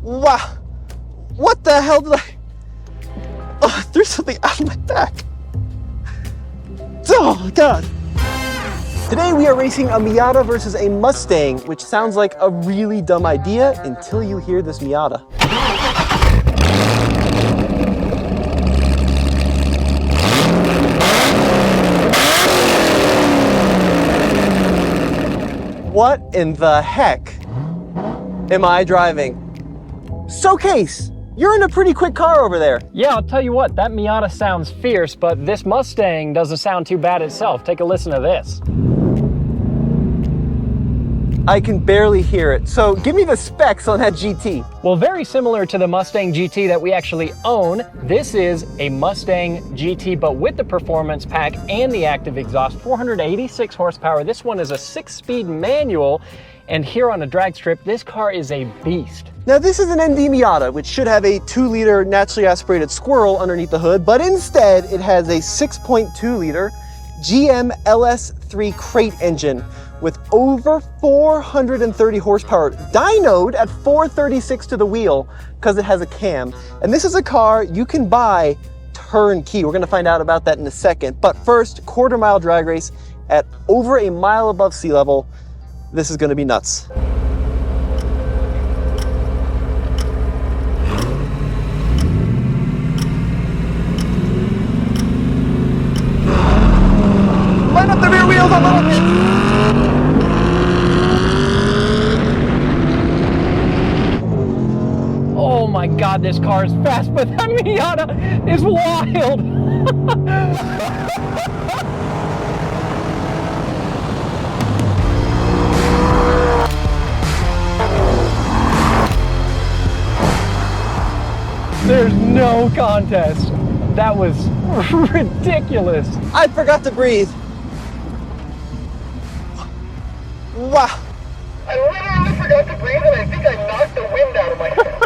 Wow. What the hell did I... Oh, I threw something out of my back. Oh, God. Today we are racing a Miata versus a Mustang, which sounds like a really dumb idea until you hear this Miata. What in the heck am I driving? So Case, you're in a pretty quick car over there. Yeah, I'll tell you what, that Miata sounds fierce, but this Mustang doesn't sound too bad itself. Take a listen to this. I can barely hear it. So give me the specs on that GT. Well, very similar to the Mustang GT that we actually own, this is a Mustang GT, but with the performance pack and the active exhaust, 486 horsepower. This one is a 6-speed manual, and here on a drag strip, this car is a beast. Now this is an ND Miata, which should have a 2-liter naturally aspirated squirrel underneath the hood, but instead it has a 6.2-liter GM LS3 crate engine with over 430 horsepower, dynoed at 436 to the wheel because it has a cam. And this is a car you can buy turnkey. We're gonna find out about that in a second. But first, quarter-mile drag race at over a mile above sea level. This is gonna be nuts. Line up the rear wheels a little bit. Oh my God, this car is fast, but that Miata is wild. There's no contest. That was ridiculous. I forgot to breathe. Wow. I literally forgot to breathe and I think I knocked the wind out of my head.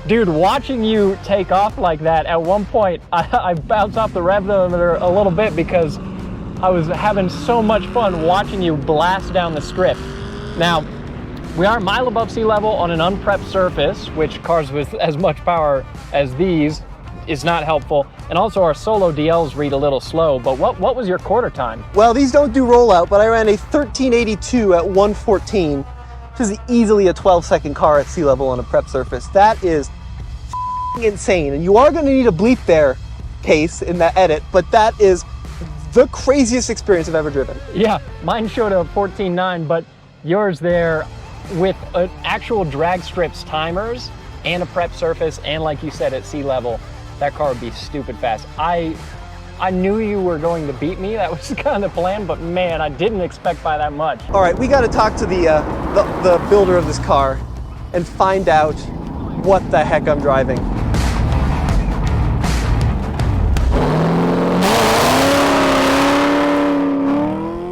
Dude, watching you take off like that, at one point I bounced off the rev limiter a little bit because I was having so much fun watching you blast down the strip. Now, we are a mile above sea level on an unprepped surface, which cars with as much power as these is not helpful. And also our solo DLs read a little slow, but what was your quarter time? Well, these don't do rollout, but I ran a 1382 at 114. This is easily a 12-second car at sea level on a prep surface. That is insane. And you are gonna need a bleep there, Case, in that edit, but that is the craziest experience I've ever driven. Yeah, mine showed a 14.9, but yours there with an actual drag strips timers and a prep surface, and like you said, at sea level, that car would be stupid fast. I knew you were going to beat me. That was kind of the plan, but man, I didn't expect by that much. All right, we got to talk to the builder of this car and find out what the heck I'm driving.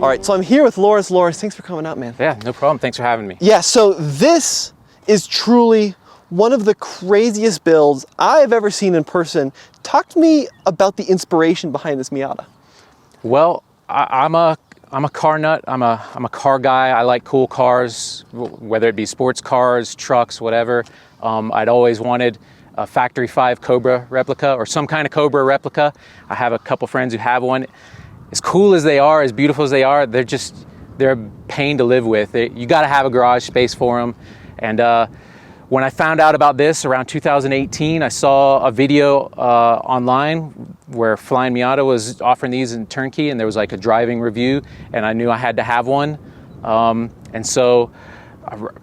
All right, so I'm here with Loris. Loris, thanks for coming out, man. Yeah, no problem. Thanks for having me. Yeah, so this is truly one of the craziest builds I've ever seen in person. Talk to me about the inspiration behind this Miata. Well, I'm a car nut. I'm a car guy. I like cool cars, whether it be sports cars, trucks, whatever. I'd always wanted a Factory 5 Cobra replica or some kind of Cobra replica. I have a couple friends who have one. As cool as they are, as beautiful as they are, they're a pain to live with. You got to have a garage space for them. And when I found out about this around 2018, I saw a video online where Flying Miata was offering these in turnkey, and there was like a driving review, and I knew I had to have one. And so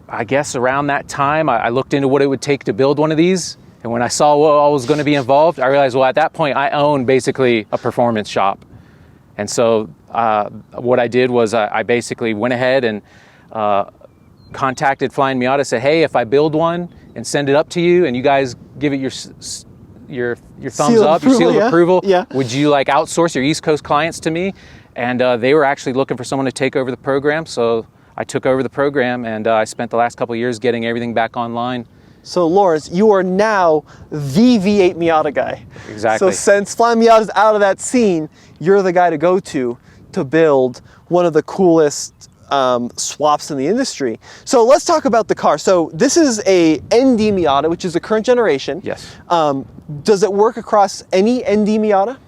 I guess around that time, I looked into what it would take to build one of these. And when I saw what all was going to be involved, I realized, well, at that point, I own basically a performance shop. And so what I did was I basically went ahead and contacted Flying Miata, said, hey, if I build one and send it up to you and you guys give it your thumbs up, your seal of approval, would you like outsource your East Coast clients to me? And they were actually looking for someone to take over the program. So I took over the program, and I spent the last couple of years getting everything back online. So Loris, you are now the V8 Miata guy. Exactly. So since Flying Miata's out of that scene, you're the guy to go to build one of the coolest swaps in the industry. So let's talk about the car. So this is a ND Miata, which is the current generation. Yes. Does it work across any ND Miata?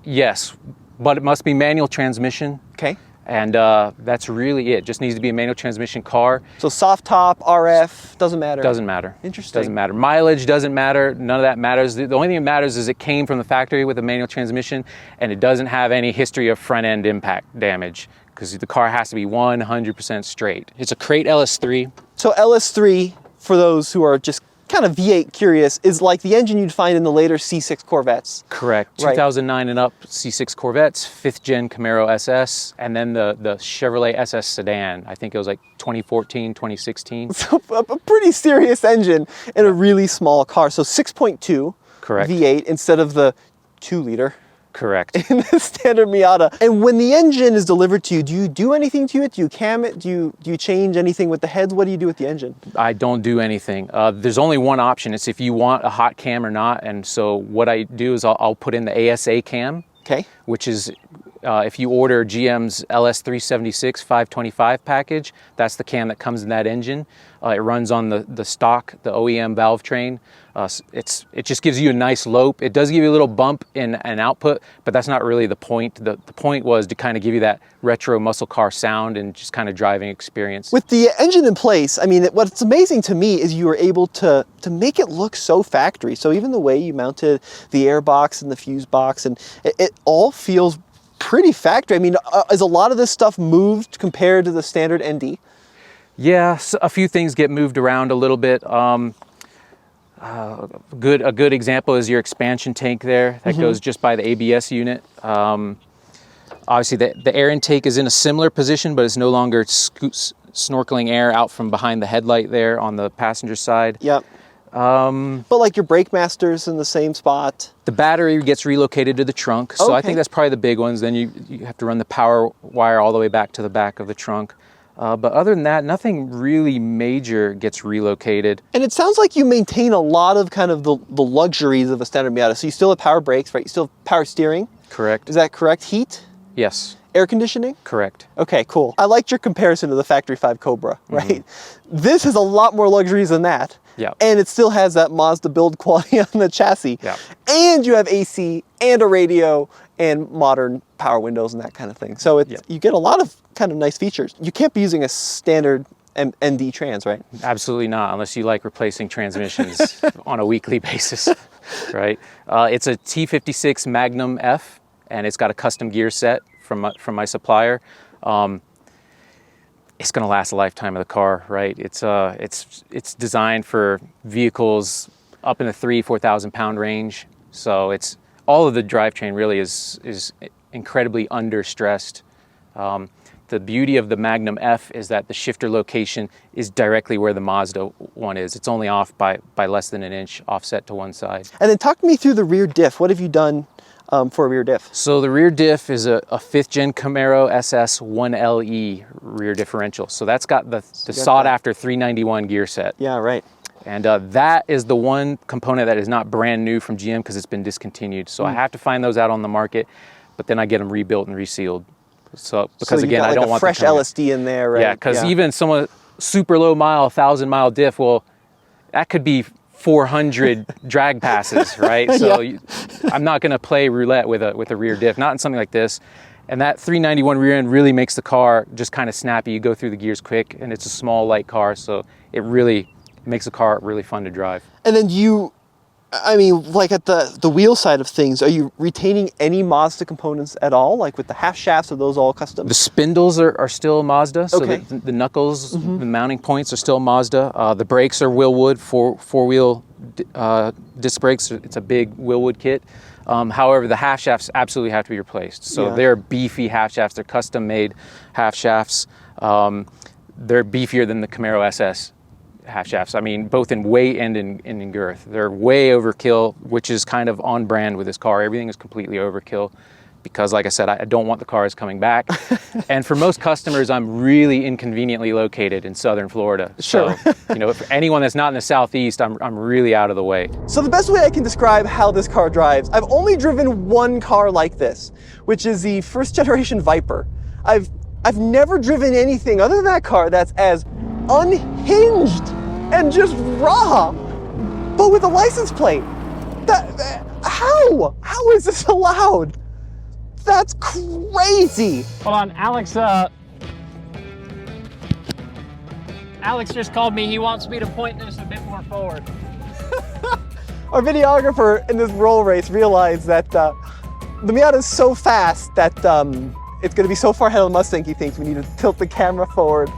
Yes, but it must be manual transmission. Okay. And that's really it. Just needs to be a manual transmission car. So soft top, RF, doesn't matter? Doesn't matter. Interesting. Doesn't matter. Mileage doesn't matter. None of that matters. The only thing that matters is it came from the factory with a manual transmission, and it doesn't have any history of front end impact damage, because the car has to be 100% straight. It's a crate LS3. So LS3, for those who are just kind of V8 curious, is like the engine you'd find in the later C6 Corvettes. Correct. Right. 2009 and up C6 Corvettes, 5th gen Camaro SS, and then the Chevrolet SS sedan. I think it was like 2014, 2016. So a pretty serious engine in a really small car. So 6.2 Correct. V8 instead of the 2-liter. Correct. In the standard Miata. And when the engine is delivered to you, do you do anything to it? Do you cam it? Do you change anything with the heads? What do you do with the engine? I don't do anything. There's only one option. It's if you want a hot cam or not. And so what I do is I'll put in the ASA cam. Okay. Which is, if you order GM's LS376 525 package, that's the cam that comes in that engine. It runs on the stock, the OEM valve train. It just gives you a nice lope. It does give you a little bump in an output, but that's not really the point. The point was to kind of give you that retro muscle car sound and just kind of driving experience. With the engine in place, I mean, what's amazing to me is you were able to make it look so factory. So even the way you mounted the air box and the fuse box, and it all feels pretty factory. I mean, is a lot of this stuff moved compared to the standard ND? Yeah, so a few things get moved around a little bit. A good example is your expansion tank there. That goes just by the ABS unit. Obviously, the air intake is in a similar position, but it's no longer snorkeling air out from behind the headlight there on the passenger side. Yep. But like your brake master's in the same spot. The battery gets relocated to the trunk. So I think that's probably the big ones. Then you have to run the power wire all the way back to the back of the trunk. But other than that, nothing really major gets relocated. And it sounds like you maintain a lot of kind of the luxuries of a standard Miata. So you still have power brakes, right? You still have power steering. Correct. Is that correct? Heat? Yes. Air conditioning? Correct. Okay, cool. I liked your comparison to the Factory 5 Cobra, right? This has a lot more luxuries than that. Yeah. And it still has that Mazda build quality on the chassis. Yeah. And you have AC and a radio and modern power windows and that kind of thing. So you get a lot of kind of nice features. You can't be using a standard ND trans, right? Absolutely not, unless you like replacing transmissions on a weekly basis, right? It's a T56 Magnum F, and it's got a custom gear set from my supplier. It's going to last a lifetime of the car, right? It's designed for vehicles up in the 3,000-4,000 pound range. So it's all of the drivetrain really is incredibly under stressed. The beauty of the Magnum F is that the shifter location is directly where the Mazda one is. It's only off by less than an inch, offset to one side. And then talk me through the rear diff. What have you done for a rear diff? So the rear diff is a 5th gen Camaro SS 1LE rear differential. So that's got the sought after 391 gear set. Yeah, right. And that is the one component that is not brand new from GM because it's been discontinued. So I have to find those out on the market, but then I get them rebuilt and resealed. So because again, I don't want fresh LSD in there, right? Yeah, because even someone super low mile, 1,000-mile diff, well, that could be 400 drag passes, right? So I'm not going to play roulette with a rear diff, not in something like this. And that 391 rear end really makes the car just kind of snappy. You go through the gears quick, and it's a small, light car, so it really makes the car really fun to drive. And then I mean, like at the wheel side of things, are you retaining any Mazda components at all? Like with the half shafts, are those all custom? The spindles are still Mazda, so Okay. the knuckles, the mounting points are still Mazda. The brakes are Willwood, four-wheel disc brakes. It's a big Willwood kit. However, the half shafts absolutely have to be replaced. So they're beefy half shafts. They're custom-made half shafts. They're beefier than the Camaro SS half shafts. I mean, both in weight and in girth. They're way overkill, which is kind of on brand with this car. Everything is completely overkill because, like I said, I don't want the cars coming back. And for most customers, I'm really inconveniently located in Southern Florida. Sure. So, for anyone that's not in the Southeast, I'm really out of the way. So the best way I can describe how this car drives, I've only driven one car like this, which is the first generation Viper. I've I've never driven anything other than that car that's as unhinged and just raw, but with a license plate. How is this allowed? That's crazy. Hold on, Alex just called me. He wants me to point this a bit more forward. Our videographer in this roll race realized that the Miata is so fast that it's going to be so far ahead of the Mustang, he thinks we need to tilt the camera forward.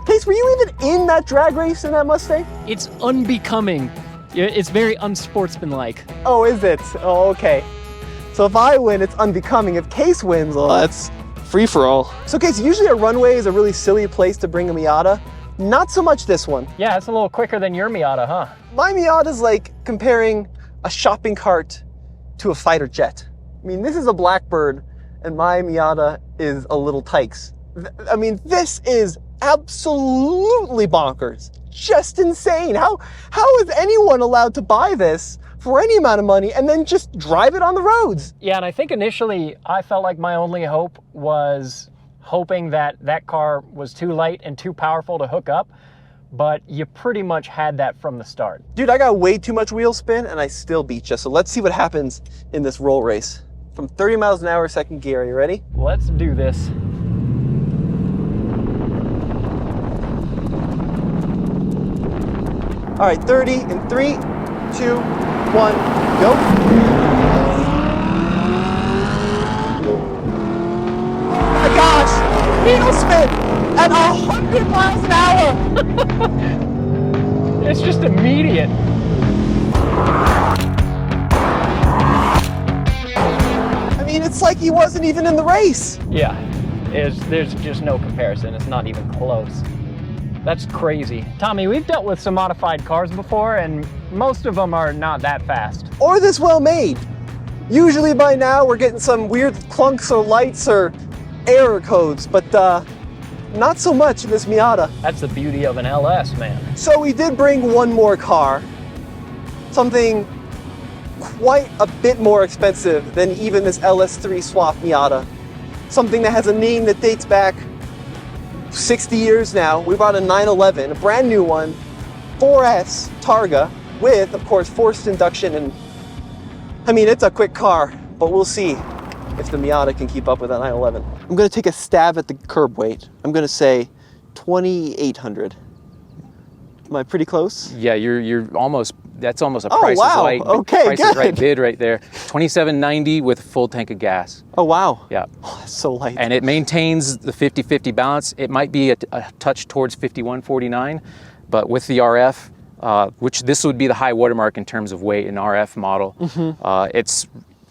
Case, were you even in that drag race in that Mustang? It's unbecoming. It's very unsportsmanlike. Oh, is it? Oh, okay. So if I win, it's unbecoming. If Case wins, well, that's free for all. So Case, usually a runway is a really silly place to bring a Miata. Not so much this one. Yeah, it's a little quicker than your Miata, huh? My Miata is like comparing a shopping cart to a fighter jet. I mean, this is a Blackbird, and my Miata is a little Tykes. I mean, this is absolutely bonkers. Just insane. How is anyone allowed to buy this for any amount of money and then just drive it on the roads? Yeah, and I think initially I felt like my only hope was hoping that that car was too light and too powerful to hook up, but you pretty much had that from the start. Dude, I got way too much wheel spin and I still beat you. So let's see what happens in this roll race. From 30 miles an hour, second gear. Are you ready? Let's do this. All right, 30 in 3, 2, 1, go. Oh my gosh, wheel spin at 100 miles an hour. It's just immediate. I mean, it's like he wasn't even in the race. Yeah, there's just no comparison. It's not even close. That's crazy. Tommy, we've dealt with some modified cars before, and most of them are not that fast. Or this well made. Usually by now we're getting some weird clunks or lights or error codes, but not so much in this Miata. That's the beauty of an LS, man. So we did bring one more car, something quite a bit more expensive than even this LS3 swap Miata. Something that has a name that dates back 60 years now. We brought a 911, a brand new one, 4S Targa with, of course, forced induction. And I mean, it's a quick car, but we'll see if the Miata can keep up with that 911. I'm going to take a stab at the curb weight. I'm going to say 2,800. Am I pretty close? Yeah, you're almost. That's almost a Price is Right. Okay, Price good. is Right bid right there. $2,790 with a full tank of gas. Oh wow. Yeah. Oh, that's so light. And it maintains the 50-50 balance. It might be a touch towards 51-49, but with the RF, which this would be the high watermark in terms of weight in RF model,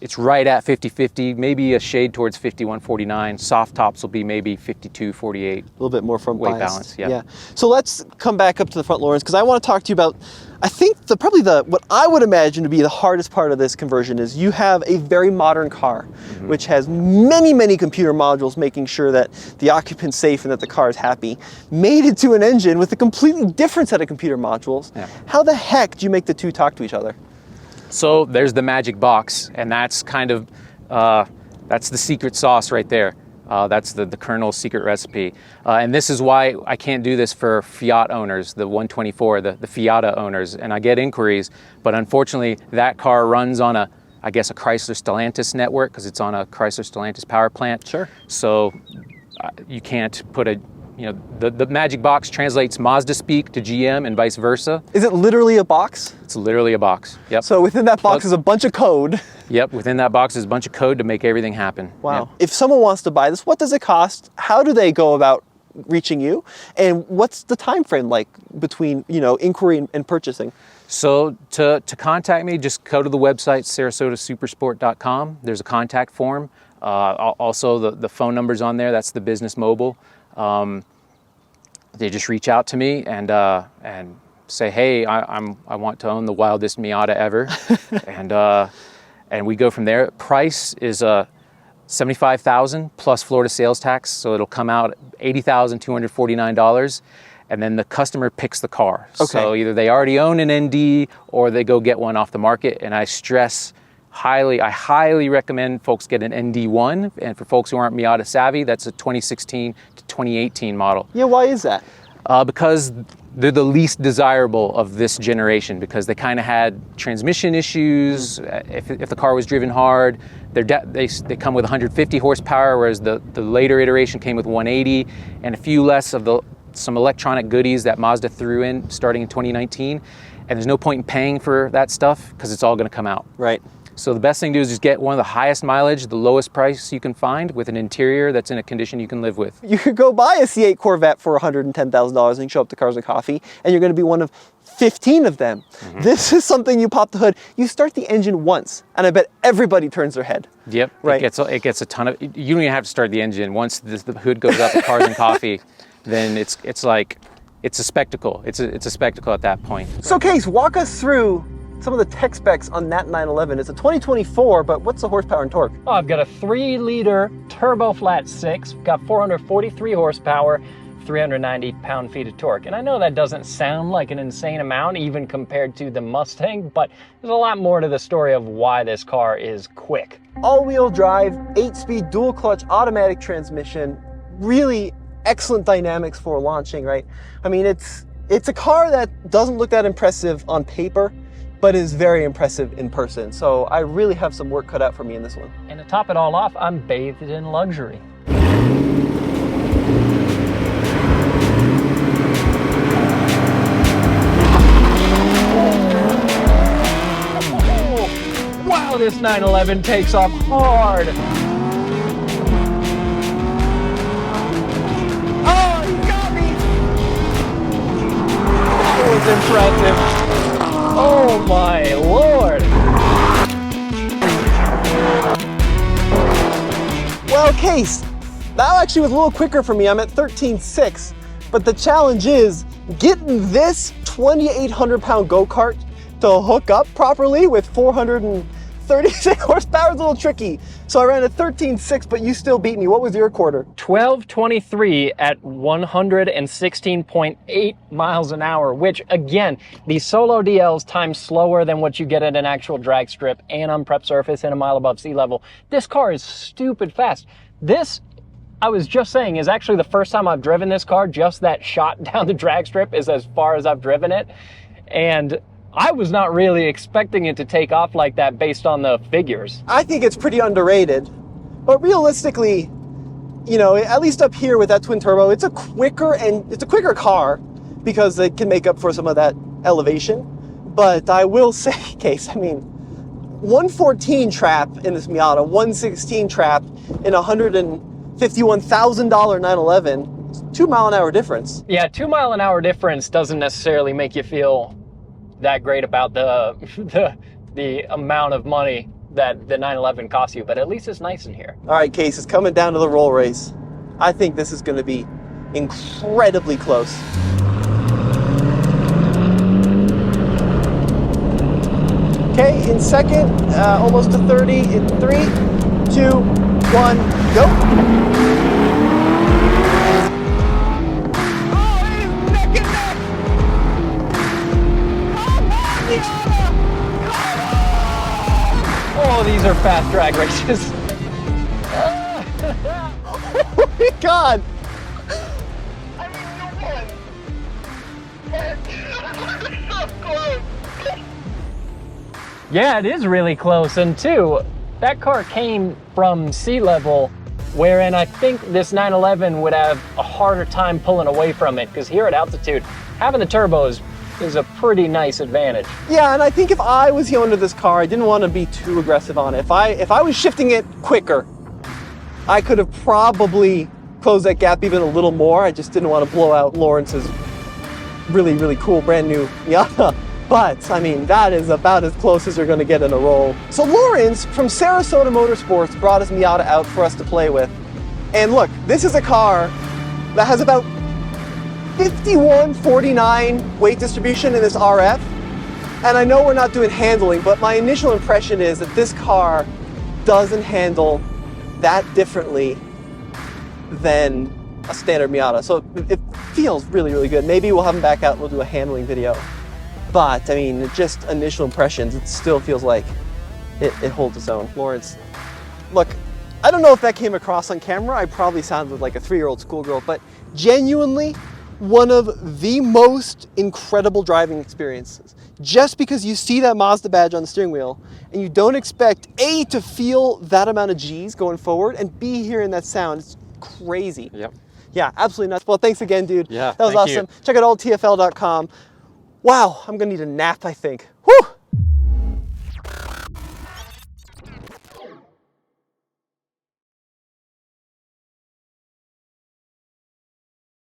it's right at 50-50, maybe a shade towards 51-49. Soft tops will be maybe 52-48. A little bit more front weight biased. balance, yeah. So let's come back up to the front, Lawrence, because I want to talk to you about, I think probably what I would imagine to be the hardest part of this conversion is you have a very modern car, which has many, many computer modules making sure that the occupant's safe and that the car is happy, made it to an engine with a completely different set of computer modules. Yeah. How the heck do you make the two talk to each other? So there's the magic box, and that's kind of, that's the secret sauce right there. That's the Colonel's secret recipe. And this is why I can't do this for Fiat owners, the 124, the Fiata owners. And I get inquiries, but unfortunately that car runs on a Chrysler Stellantis network because it's on a Chrysler Stellantis power plant. Sure. So you can't put the magic box translates Mazda speak to GM and vice versa. Is it literally a box? It's literally a box. Yep. So within that box is a bunch of code. Yep, within that box is a bunch of code to make everything happen. Wow. Yep. If someone wants to buy this, what does it cost? How do they go about reaching you? And what's the time frame like between, inquiry and purchasing? So to contact me, just go to the website, sarasotasupersport.com. There's a contact form. Also, the phone number's on there. That's the business mobile. They just reach out to me and say, hey, I want to own the wildest Miata ever, and we go from there. Price is $75,000 plus Florida sales tax, so it'll come out $80,249, and then the customer picks the car. Okay. So either they already own an ND or they go get one off the market, and I stress I highly recommend folks get an ND1. And for folks who aren't Miata savvy, that's a 2016 to 2018 model. Yeah, why is that? Because they're the least desirable of this generation, because they kind of had transmission issues. If the car was driven hard, they come with 150 horsepower, whereas the later iteration came with 180, and a few less of some electronic goodies that Mazda threw in starting in 2019. And there's no point in paying for that stuff because it's all going to come out. Right. So the best thing to do is just get one of the highest mileage, the lowest price you can find, with an interior that's in a condition you can live with. You could go buy a C8 Corvette for $110,000 and show up to Cars and Coffee, and you're going to be one of 15 of them. This is something you pop the hood, you start the engine once, and I bet everybody turns their head. Yep, right. It gets a ton of, you don't even have to start the engine. Once the hood goes up at Cars and Coffee, then it's like, it's a spectacle. It's a spectacle at that point. So Case, walk us through some of the tech specs on that 911. It's a 2024, but what's the horsepower and torque? Oh, I've got a 3-liter turbo flat 6, got 443 horsepower, 390 pound-feet of torque. And I know that doesn't sound like an insane amount, even compared to the Mustang, but there's a lot more to the story of why this car is quick. All-wheel drive, 8-speed dual-clutch automatic transmission, really excellent dynamics for launching, right? I mean, it's a car that doesn't look that impressive on paper, but is very impressive in person. So I really have some work cut out for me in this one. And to top it all off, I'm bathed in luxury. Wow, this 911 takes off hard. Oh, you got me! That was impressive. Oh my Lord! Well, Case, that actually was a little quicker for me. I'm at 13.6, but the challenge is getting this 2,800 pound go-kart to hook up properly with 436 horsepower is a little tricky. So I ran at 13.6, but you still beat me. What was your quarter? 12:23 at 116.8 miles an hour, which again, the solo DLs time slower than what you get at an actual drag strip and on prep surface and a mile above sea level. This car is stupid fast. This, I was just saying, is actually the first time I've driven this car. Just that shot down the drag strip is as far as I've driven it. And I was not really expecting it to take off like that based on the figures. I think it's pretty underrated, but realistically, you know, at least up here with that twin turbo, it's a quicker car because it can make up for some of that elevation. But I will say, Case, I mean, 114 trap in this Miata, 116 trap in a $151,000 911, it's a 2 mile an hour difference. Yeah, 2 mile an hour difference doesn't necessarily make you feel that great about the amount of money that the 911 costs you, but at least it's nice in here. All right, Case, it's coming down to the roll race. I think this is going to be incredibly close. Okay, in second, almost to 30, in 3, 2, 1, go. Oh, these are fast drag races. Oh my God. I mean, you won. So close. Yeah, it is really close. And two, that car came from sea level, wherein I think this 911 would have a harder time pulling away from it, because here at altitude, having the turbos is a pretty nice advantage. Yeah, and I think if I was the owner of this car, I didn't want to be too aggressive on it. If I was shifting it quicker, I could have probably closed that gap even a little more. I just didn't want to blow out Lawrence's really, really cool brand new Miata. But, I mean, that is about as close as you're going to get in a roll. So Lawrence from Sarasota Motorsports brought his Miata out for us to play with. And look, this is a car that has about 51-49 weight distribution in this RF. And I know we're not doing handling, but my initial impression is that this car doesn't handle that differently than a standard Miata. So it feels really, really good. Maybe we'll have him back out and we'll do a handling video. But I mean, just initial impressions, it still feels like it holds its own. Lawrence, look, I don't know if that came across on camera. I probably sounded like a 3-year-old schoolgirl, but genuinely one of the most incredible driving experiences. Just because you see that Mazda badge on the steering wheel and you don't expect A, to feel that amount of G's going forward, and B, hearing that sound. It's crazy. Yep. Yeah, absolutely nuts. Well, thanks again, dude. Yeah, that was thank awesome. you. Check out alltfl.com. Wow, I'm gonna need a nap, I think. Whew!